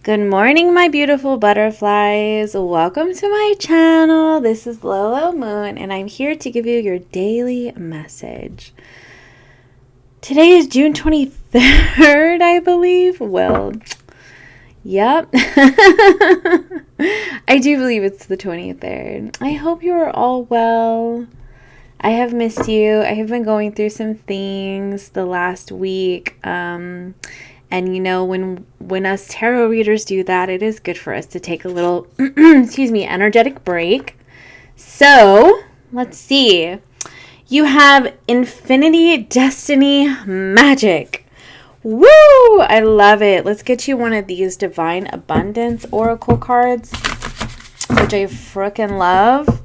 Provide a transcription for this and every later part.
Good morning, my beautiful butterflies. Welcome to my channel. This is Lolo Moon, and I'm here to give you your daily message. Today is June 23rd, I believe. Well, yep. I do believe it's the 23rd. I hope you are all well. I have missed you. I have been going through some things the last week. And you know, when us tarot readers do that, it is good for us to take a little, energetic break. So, let's see. You have Infinity, Destiny, Magic. Woo! I love it. Let's get you one of these Divine Abundance Oracle cards, which I freaking love.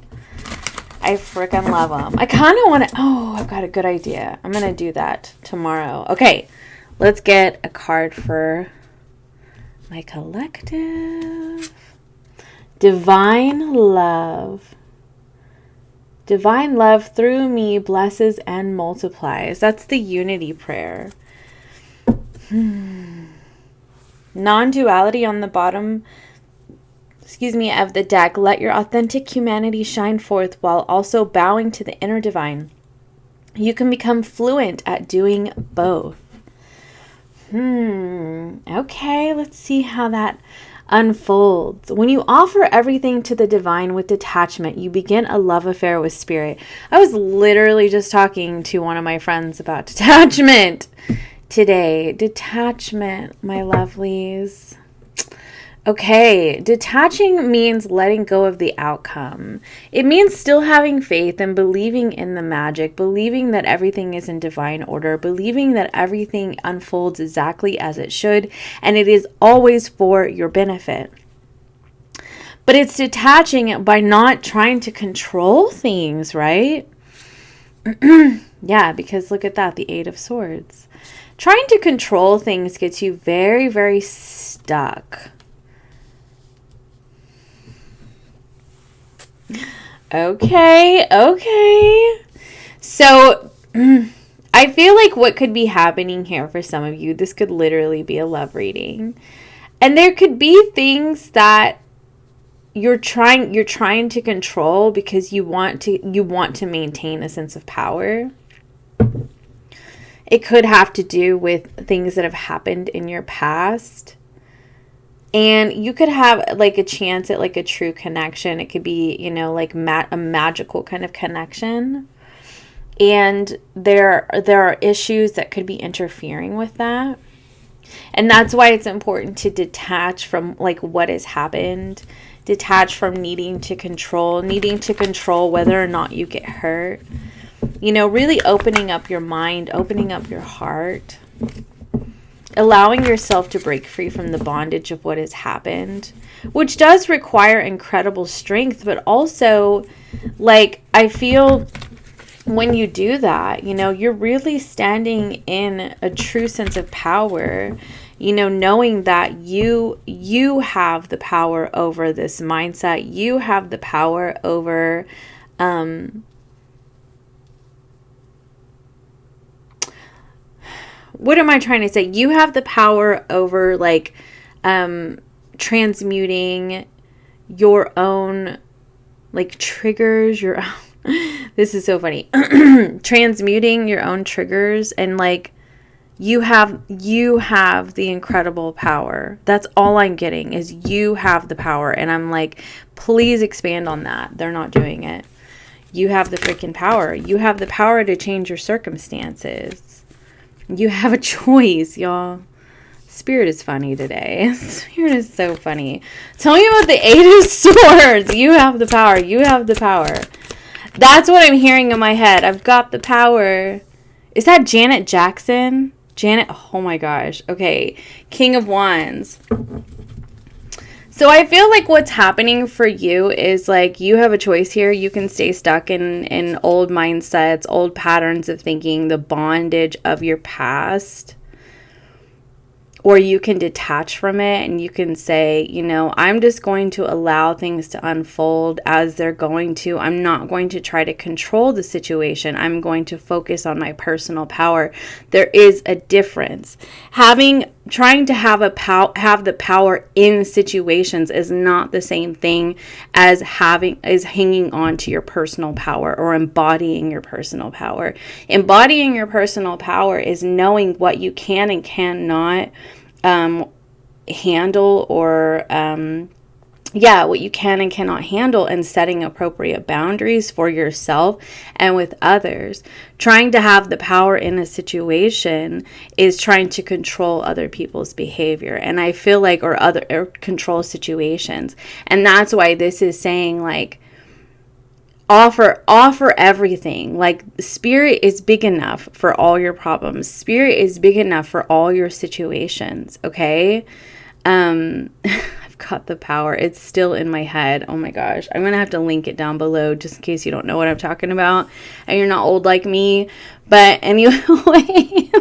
I freaking love them. I kind of want to, I've got a good idea. I'm going to do that tomorrow. Okay. Let's get a card for my collective. Divine love. Divine love through me blesses and multiplies. That's the unity prayer. Non-duality on the bottom, of the deck. Let your authentic humanity shine forth while also bowing to the inner divine. You can become fluent at doing both. Okay, let's see how that unfolds. When you offer everything to the divine with detachment, you begin a love affair with spirit. I was literally just talking to one of my friends about detachment today. Detachment, my lovelies. Okay, detaching means letting go of the outcome. It means still having faith and believing in the magic, believing that everything is in divine order, believing that everything unfolds exactly as it should, and it is always for your benefit. But it's detaching by not trying to control things, right? Yeah, because look at that, the Eight of Swords. Trying to control things gets you very, very stuck. Okay. So, I feel like what could be happening here for some of you, this could literally be a love reading. And there could be things that you're trying to control because you want to maintain a sense of power. It could have to do with things that have happened in your past. And you could have like a chance at like a true connection. It could be, like a magical kind of connection. And there are issues that could be interfering with that. And that's why it's important to detach from like what has happened. Detach from needing to control whether or not you get hurt. Really opening up your mind, opening up your heart. Allowing yourself to break free from the bondage of what has happened, which does require incredible strength, but also, like, I feel when you do that, you're really standing in a true sense of power, knowing that you have the power over this mindset, you have the power over, what am I trying to say? You have the power over like transmuting your own like triggers, your own, this is so funny. Transmuting your own triggers, and like you have the incredible power. That's all I'm getting is you have the power, and I'm like, please expand on that. They're not doing it. You have the freaking power. You have the power to change your circumstances. You have a choice, y'all. Spirit is funny today. Spirit is so funny. Tell me about the Eight of Swords. You have the power. You have the power. That's what I'm hearing in my head. I've got the power. Is that Janet Jackson? Janet, oh my gosh. Okay. King of Wands. So I feel like what's happening for you is like you have a choice here. You can stay stuck in old mindsets, old patterns of thinking, the bondage of your past. Or you can detach from it and you can say, I'm just going to allow things to unfold as they're going to. I'm not going to try to control the situation. I'm going to focus on my personal power. There is a difference. Having trying to have the power in situations is not the same thing as hanging on to your personal power or embodying your personal power. Embodying your personal power is knowing what you can and cannot handle, or what you can and cannot handle, and setting appropriate boundaries for yourself and with others. Trying to have the power in a situation is trying to control other people's behavior. And I feel like, or control situations. And that's why this is saying, like, offer everything. Like, spirit is big enough for all your problems. Spirit is big enough for all your situations. Okay. I've got the power. It's still in my head. Oh my gosh. I'm going to have to link it down below just in case you don't know what I'm talking about and you're not old like me. But anyway,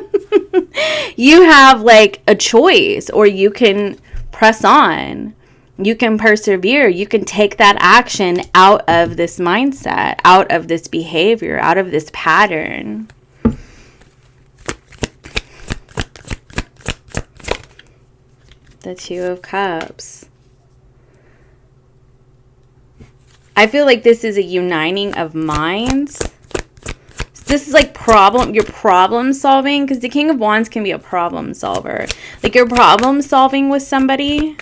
you have like a choice, or you can press on. You can persevere. You can take that action out of this mindset, out of this behavior, out of this pattern. The Two of Cups. I feel like this is a uniting of minds. This is like your problem solving, because the King of Wands can be a problem solver. Like, you're problem solving with somebody.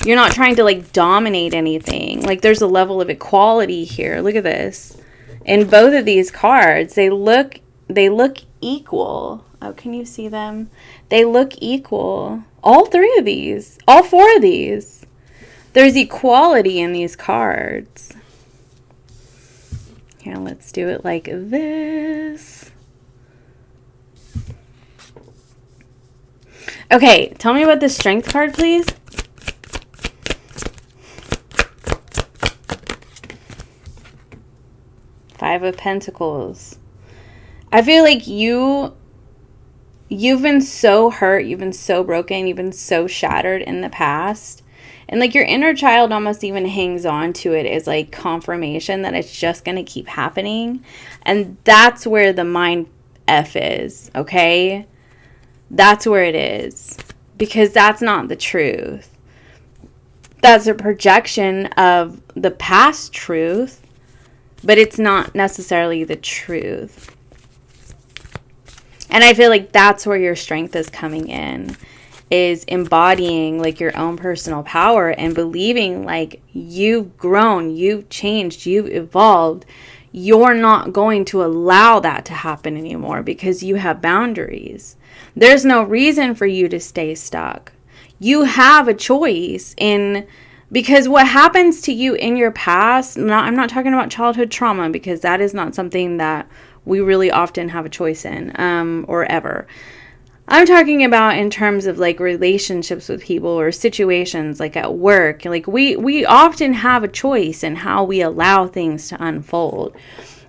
You're not trying to like dominate anything. Like, there's a level of equality here. Look at this. In both of these cards, they look equal. Oh, can you see them? They look equal. All three of these. All four of these. There's equality in these cards. Here, let's do it like this. Okay, tell me about the Strength card, please. Five of Pentacles. I feel like you've been so hurt, you've been so broken, you've been so shattered in the past. And like, your inner child almost even hangs on to it as like confirmation that it's just going to keep happening. And that's where the mind F is, okay? That's where it is. Because that's not the truth. That's a projection of the past truth, but it's not necessarily the truth. And I feel like that's where your strength is coming in, is embodying like your own personal power and believing like you've grown, you've changed, you've evolved. You're not going to allow that to happen anymore because you have boundaries. There's no reason for you to stay stuck. You have a choice because what happens to you in your past, I'm not talking about childhood trauma, because that is not something that we really often have a choice in, or ever. I'm talking about in terms of like relationships with people or situations like at work. Like we often have a choice in how we allow things to unfold.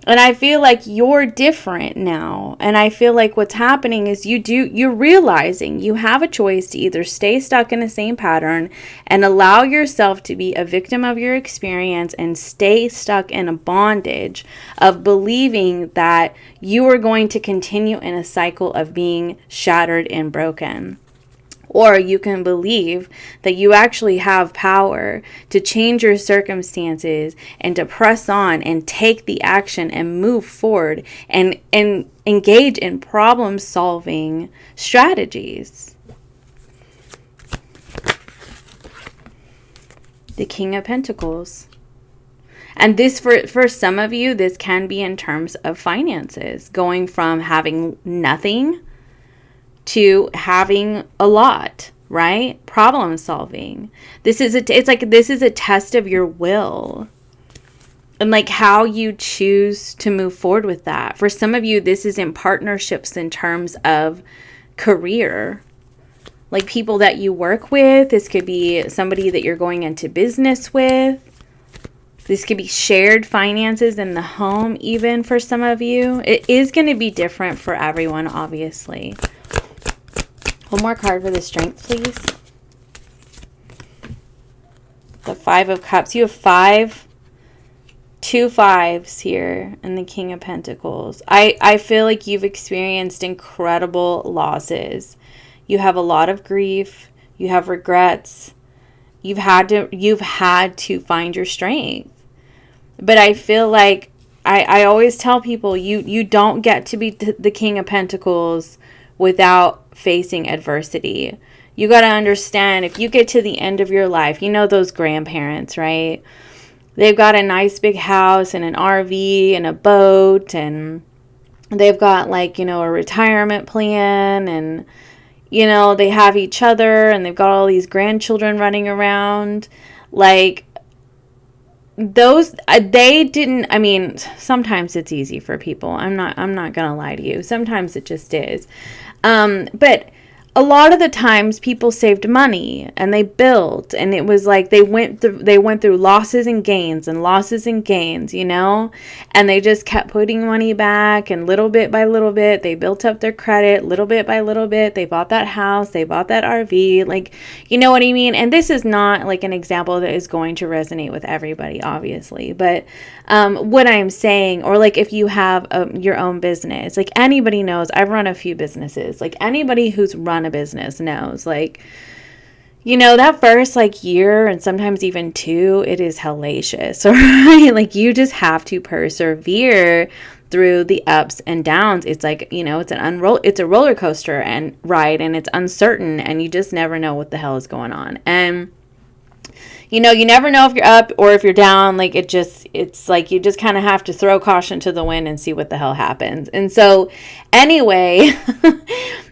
And I feel like you're different now. And I feel like what's happening is you're realizing you have a choice to either stay stuck in the same pattern and allow yourself to be a victim of your experience and stay stuck in a bondage of believing that you are going to continue in a cycle of being shattered and broken. Or you can believe that you actually have power to change your circumstances and to press on and take the action and move forward and engage in problem-solving strategies. The King of Pentacles. And this, for some of you, this can be in terms of finances, going from having nothing to having a lot, right? Problem solving. This is a test of your will and like how you choose to move forward with that. For some of you, this is in partnerships in terms of career, like people that you work with. This could be somebody that you're going into business with. This could be shared finances in the home, even for some of you. It is going to be different for everyone, obviously. One more card for the Strength, please. The Five of Cups. You have two fives here in the King of Pentacles. I feel like you've experienced incredible losses. You have a lot of grief. You have regrets. You've had to find your strength. But I feel like I always tell people you don't get to be the King of Pentacles without facing adversity. You got to understand, if you get to the end of your life, you know those grandparents, right? They've got a nice big house and an RV and a boat, and they've got like, a retirement plan, and, they have each other, and they've got all these grandchildren running around. Like, those, they didn't, sometimes it's easy for people. I'm not going to lie to you. Sometimes it just is. But a lot of the times people saved money and they built, and it was like they went through losses and gains, and they just kept putting money back, and little bit by little bit they built up their credit, little bit by little bit they bought that house, they bought that RV, like, you know what I mean? And this is not like an example that is going to resonate with everybody, obviously, but what I'm saying, or like if you have your own business, like anybody knows, I've run a few businesses, like anybody who's run a business knows, like, that first like year and sometimes even 2, it is hellacious, right? Like, you just have to persevere through the ups and downs. It's like, it's a roller coaster and ride, and it's uncertain, and you just never know what the hell is going on. And you never know if you're up or if you're down. Like, it's like you just kind of have to throw caution to the wind and see what the hell happens. And so anyway,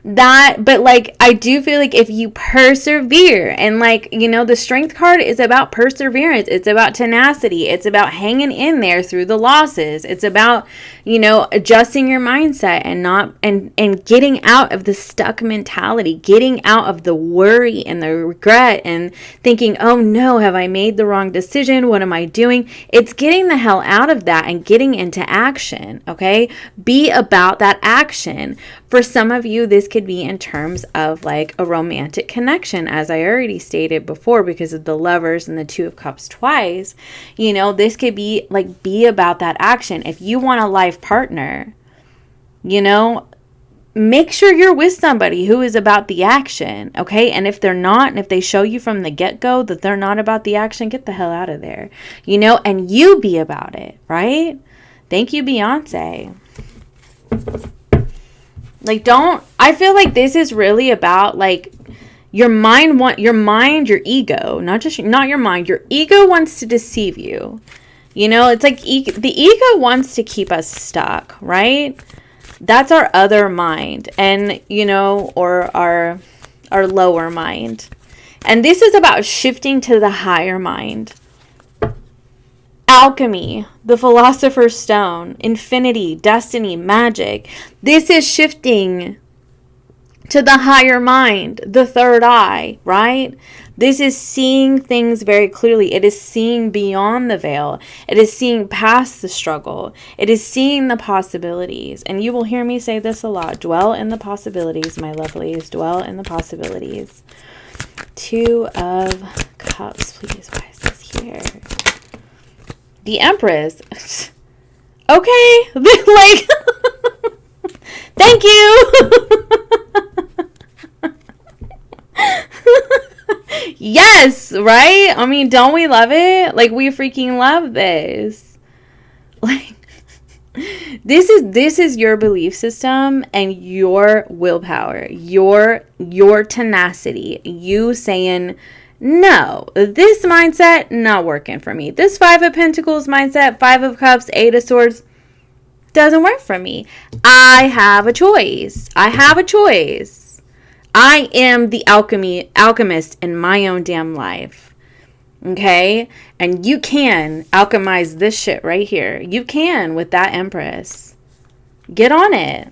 but like, I do feel like if you persevere, and like, the strength card is about perseverance. It's about tenacity. It's about hanging in there through the losses. It's about, adjusting your mindset and getting out of the stuck mentality, getting out of the worry and the regret and thinking, oh no, have I made the wrong decision? What am I doing? It's getting the hell out of that and getting into action. Okay. Be about that action. For some of you, this could be in terms of like a romantic connection, as I already stated before, because of the Lovers and the Two of Cups twice. This could be like, be about that action. If you want a life partner, make sure you're with somebody who is about the action, okay? And if they're not, and if they show you from the get-go that they're not about the action, get the hell out of there, and you be about it, right? Thank you, Beyonce. Like, I feel like this is really about like your ego, not your mind, your ego wants to deceive you. It's like the ego wants to keep us stuck, right? That's our other mind, and or our lower mind. And this is about shifting to the higher mind. Alchemy, the Philosopher's Stone, infinity, destiny, magic. This is shifting to the higher mind, the third eye, right? This is seeing things very clearly. It is seeing beyond the veil. It is seeing past the struggle. It is seeing the possibilities. And you will hear me say this a lot. Dwell in the possibilities, my lovelies. Dwell in the possibilities. 2 of Cups, please. Why is this here? The Empress. Okay. Like, thank you. Yes, right? Don't we love it? Like, we freaking love this. Like, this is your belief system and your willpower, your tenacity. You saying, no, this mindset not working for me. This 5 of Pentacles mindset, 5 of Cups, 8 of Swords doesn't work for me. I have a choice. I am the alchemist in my own damn life. Okay? And you can alchemize this shit right here. You can with that Empress. Get on it.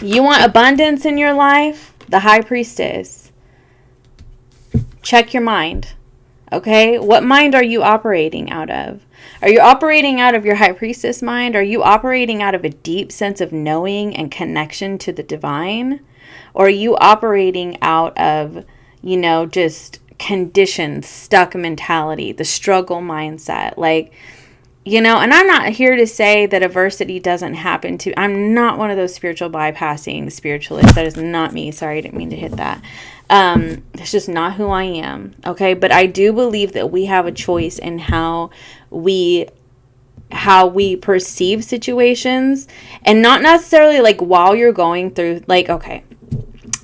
You want abundance in your life? The High Priestess. Check your mind. Okay? What mind are you operating out of? Are you operating out of your High Priestess mind? Are you operating out of a deep sense of knowing and connection to the divine? Or are you operating out of, just conditioned, stuck mentality, the struggle mindset? Like, You know, and I'm not here to say that adversity doesn't happen to, I'm not one of those spiritual bypassing spiritualists. That is not me. Sorry, I didn't mean to hit that. It's just not who I am. Okay. But I do believe that we have a choice in how we perceive situations, and not necessarily like while you're going through, like, okay,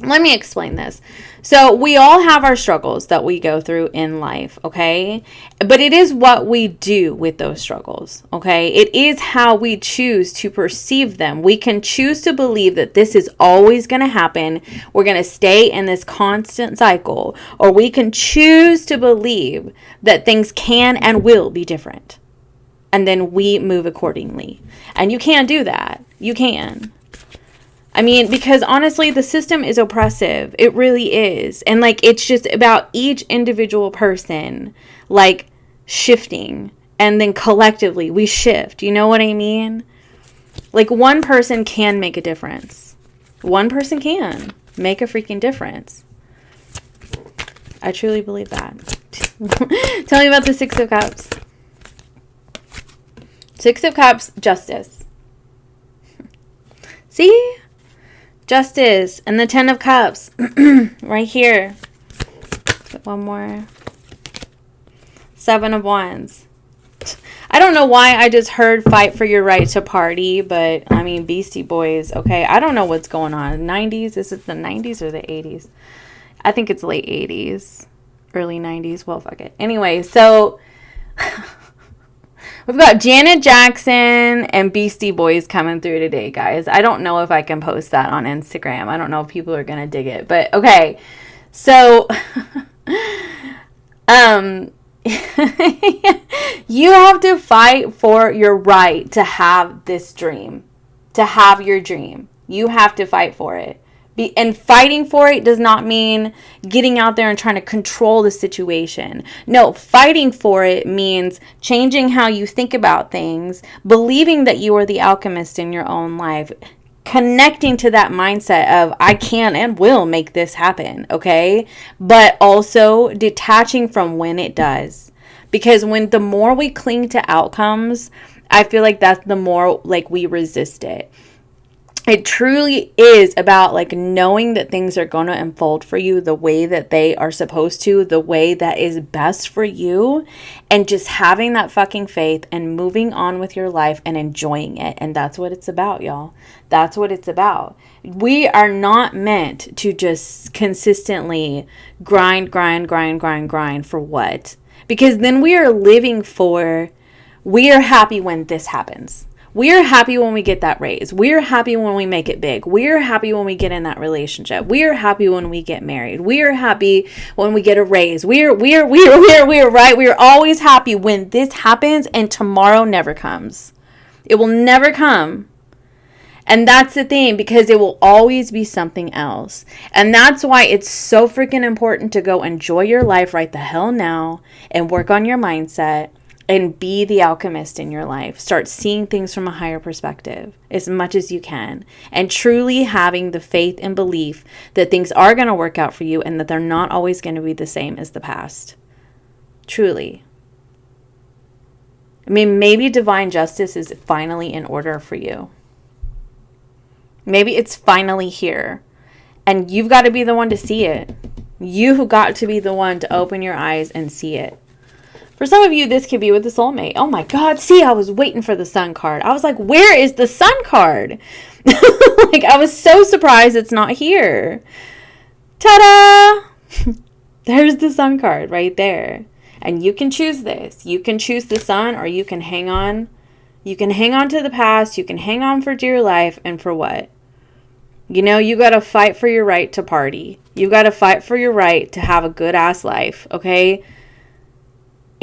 let me explain this. So we all have our struggles that we go through in life, okay? But it is what we do with those struggles, okay? It is how we choose to perceive them. We can choose to believe that this is always going to happen. We're going to stay in this constant cycle. Or we can choose to believe that things can and will be different. And then we move accordingly. And you can't do that. You can. I mean, because honestly, the system is oppressive. It really is. And like, it's just about each individual person, like, shifting. And then collectively, we shift. You know what I mean? Like, one person can make a difference. One person can make a freaking difference. I truly believe that. Tell me about the Six of Cups. Six of Cups, justice. See? Justice. And the Ten of Cups. Right here. One more. Seven of Wands. I don't know why I just heard fight for your right to party, but I mean, Beastie Boys. Okay, I don't know what's going on. 90s? Is it the 90s or the 80s? I think it's late 80s. Early 90s. Well, fuck it. Anyway, so... We've got Janet Jackson and Beastie Boys coming through today, guys. I don't know if I can post that on Instagram. I don't know if people are going to dig it. But, okay. So, you have to fight for your right to have this dream. To have your dream. You have to fight for it. And fighting for it does not mean getting out there and trying to control the situation. No, fighting for it means changing how you think about things, believing that you are the alchemist in your own life, connecting to that mindset of I can and will make this happen, okay? But also detaching from when it does. Because the more we cling to outcomes, I feel like that's the more like we resist it. It truly is about like knowing that things are going to unfold for you the way that they are supposed to, the way that is best for you, and just having that fucking faith and moving on with your life and enjoying it. And that's what it's about, y'all. That's what it's about. We are not meant to just consistently grind for what? Because then we are happy when this happens. We're happy when we get that raise. We're happy when we make it big. We're happy when we get in that relationship. We're happy when we get married. We're happy when we get a raise. We're right. We're always happy when this happens, and tomorrow never comes. It will never come. And that's the thing, because it will always be something else. And that's why it's so freaking important to go enjoy your life right the hell now and work on your mindset. And be the alchemist in your life. Start seeing things from a higher perspective as much as you can. And truly having the faith and belief that things are going to work out for you and that they're not always going to be the same as the past. Truly. I mean, maybe divine justice is finally in order for you. Maybe it's finally here. And you've got to be the one to see it. You've got to be the one to open your eyes and see it. For some of you, this could be with the soulmate. Oh my God. See, I was waiting for the sun card. I was like, where is the sun card? Like, I was so surprised it's not here. Ta-da! There's the sun card right there. And you can choose this. You can choose the sun, or you can hang on. You can hang on to the past. You can hang on for dear life. And for what? You know, you got to fight for your right to party. You got to fight for your right to have a good ass life. Okay?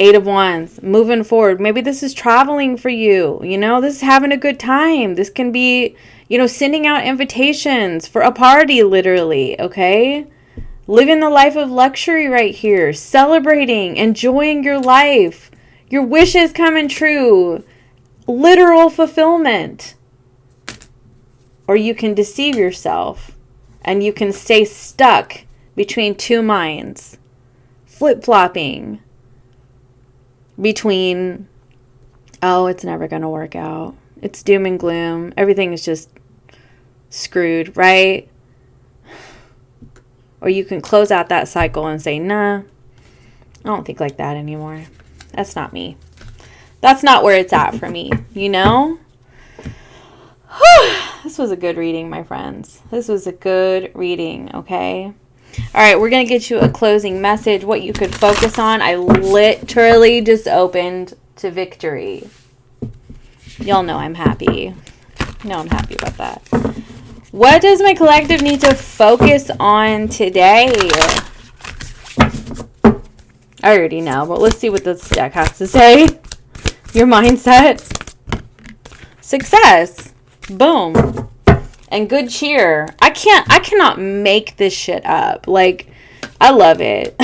Eight of Wands, moving forward. Maybe this is traveling for you. You know, this is having a good time. This can be, you know, sending out invitations for a party, literally. Okay? Living the life of luxury right here. Celebrating, enjoying your life. Your wishes coming true. Literal fulfillment. Or you can deceive yourself and you can stay stuck between two minds. Flip-flopping between oh, it's never going to work out. It's doom and gloom. Everything is just screwed, right? Or you can close out that cycle and say, nah, I don't think like that anymore. That's not me. That's not where it's at for me, you know? This was a good reading, my friends. This was a good reading, okay? All right, we're going to get you a closing message, what you could focus on. I literally just opened to victory. Y'all know I'm happy. No, I'm happy about that. What does my collective need to focus on today? I already know, but let's see what this deck has to say. Your mindset. Success. Boom. And good cheer. I cannot make this shit up. Like, I love it.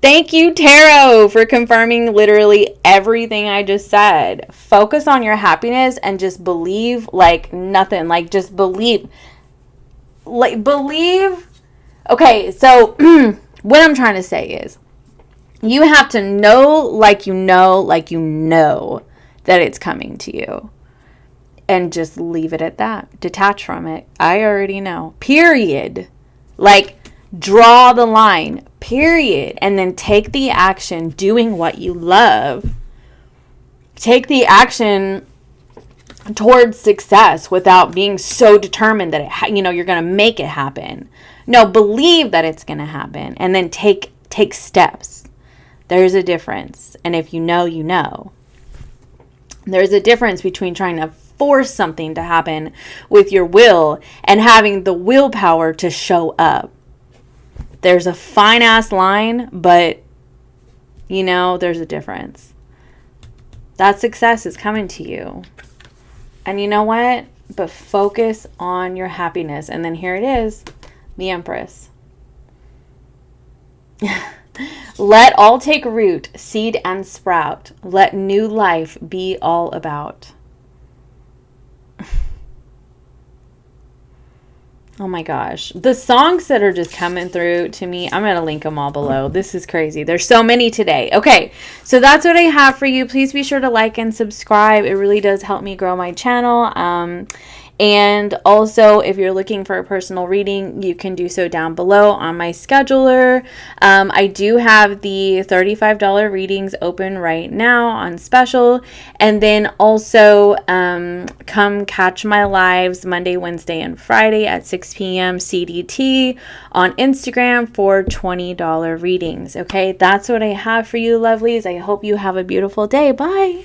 Thank you, Tarot, for confirming literally everything I just said. Focus on your happiness and just believe like nothing. Like, just believe. Like, believe. Okay, so what I'm trying to say is you have to know like you know that it's coming to you. And just leave it at that. Detach from it. I already know. Period. Like, draw the line. Period. And then take the action doing what you love. Take the action towards success without being so determined that you're going to make it happen. No, believe that it's going to happen and then take steps. There's a difference. And if you know, you know. There's a difference between trying to force something to happen with your will and having the willpower to show up. There's a fine ass line, but there's a difference. That success is coming to you. And you know what? But focus on your happiness. And then here it is, the Empress. Let all take root, seed and sprout. Let new life be all about. Oh my gosh. The songs that are just coming through to me, I'm going to link them all below. This is crazy. There's so many today. Okay, so that's what I have for you. Please be sure to like and subscribe. It really does help me grow my channel. And also, if you're looking for a personal reading, you can do so down below on my scheduler. I do have the $35 readings open right now on special. And then also, come catch my lives Monday, Wednesday, and Friday at 6 p.m. CDT on Instagram for $20 readings. Okay, that's what I have for you, lovelies. I hope you have a beautiful day. Bye.